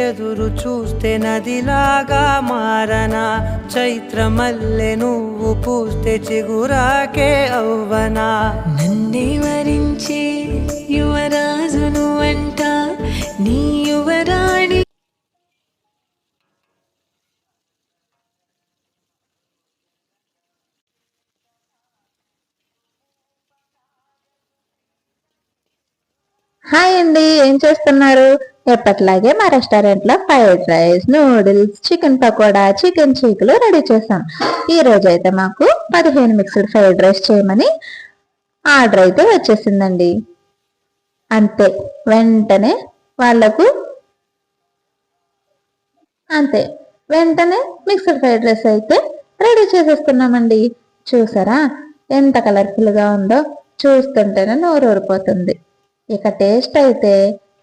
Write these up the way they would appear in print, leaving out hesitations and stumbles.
ఎదురు చూస్తే నదిలాగా మారనా, చైత్రమల్లె నువ్వు పూస్తే చిగురాకే అవ్వనా. నన్నే వరించే యువరాజును అంట నీ యువరాణి. హాయ్ అండి, ఏం చేస్తున్నారు? ఎప్పట్లాగే మా రెస్టారెంట్ లో fried rice, noodles, chicken pakoda, chicken చీకులు రెడీ చేసాం. ఈ రోజు అయితే మాకు 15 మిక్స్డ్ ఫ్రైడ్ రైస్ చేయమని ఆర్డర్ అయితే వచ్చేసిందండి. అంతే వెంటనే వాళ్లకు వెంటనే మిక్స్డ్ ఫ్రైడ్ రైస్ అయితే రెడీ చేసేస్తున్నామండి. చూసారా ఎంత కలర్ఫుల్ గా ఉందో, చూస్తుంటేనే నోరు ఊరిపోతుంది. ఇక టేస్ట్ అయితే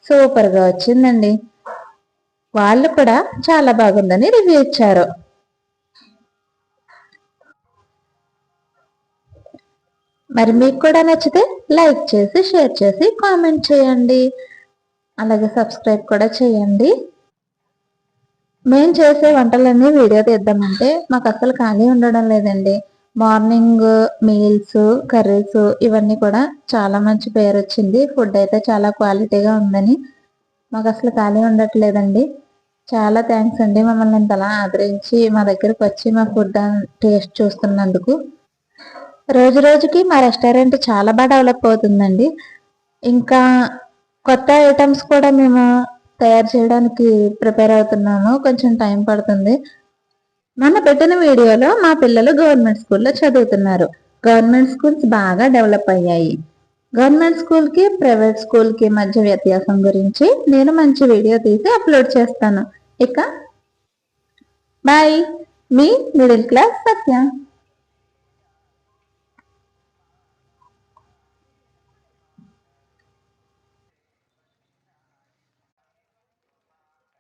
సూపర్ గా వచ్చిందండి. వాళ్ళు కూడా చాలా బాగుందని రివ్యూ ఇచ్చారు. మరి మీకు కూడా నచ్చితే లైక్ చేసి, షేర్ చేసి, కామెంట్ చేయండి. అలాగే సబ్స్క్రైబ్ కూడా చేయండి. మేము చేసే వంటలన్నీ వీడియో తీద్దామంటే మాకు అసలు ఖాళీ ఉండడం లేదండి. మార్నింగ్ మీల్స్, కర్రీస్ ఇవన్నీ కూడా చాలా మంచి పేరు వచ్చింది. ఫుడ్ అయితే చాలా క్వాలిటీగా ఉందని మాకు అసలు ఖాళీ ఉండట్లేదండి. చాలా థ్యాంక్స్ అండి మమ్మల్ని ఇంతలా ఆదరించి మా దగ్గరకు వచ్చి మా ఫుడ్ టేస్ట్ చూస్తున్నందుకు. రోజు రోజుకి మా రెస్టారెంట్ చాలా బాగా డెవలప్ అవుతుందండి. ఇంకా కొత్త ఐటమ్స్ కూడా మేము తయారు చేయడానికి ప్రిపేర్ అవుతున్నాము. కొంచెం టైం పడుతుంది. మన పెట్టిన వీడియోలో మా పిల్లలు గవర్నమెంట్ స్కూల్లో చదువుతున్నారు. గవర్నమెంట్ స్కూల్స్ బాగా డెవలప్ అయ్యాయి. గవర్నమెంట్ స్కూల్ కి ప్రైవేట్ స్కూల్ కి మధ్య వ్యత్యాసం గురించి నేను మంచి వీడియో తీసి అప్లోడ్ చేస్తాను. ఇక బాయ్, మీ మిడిల్ క్లాస్ సత్య.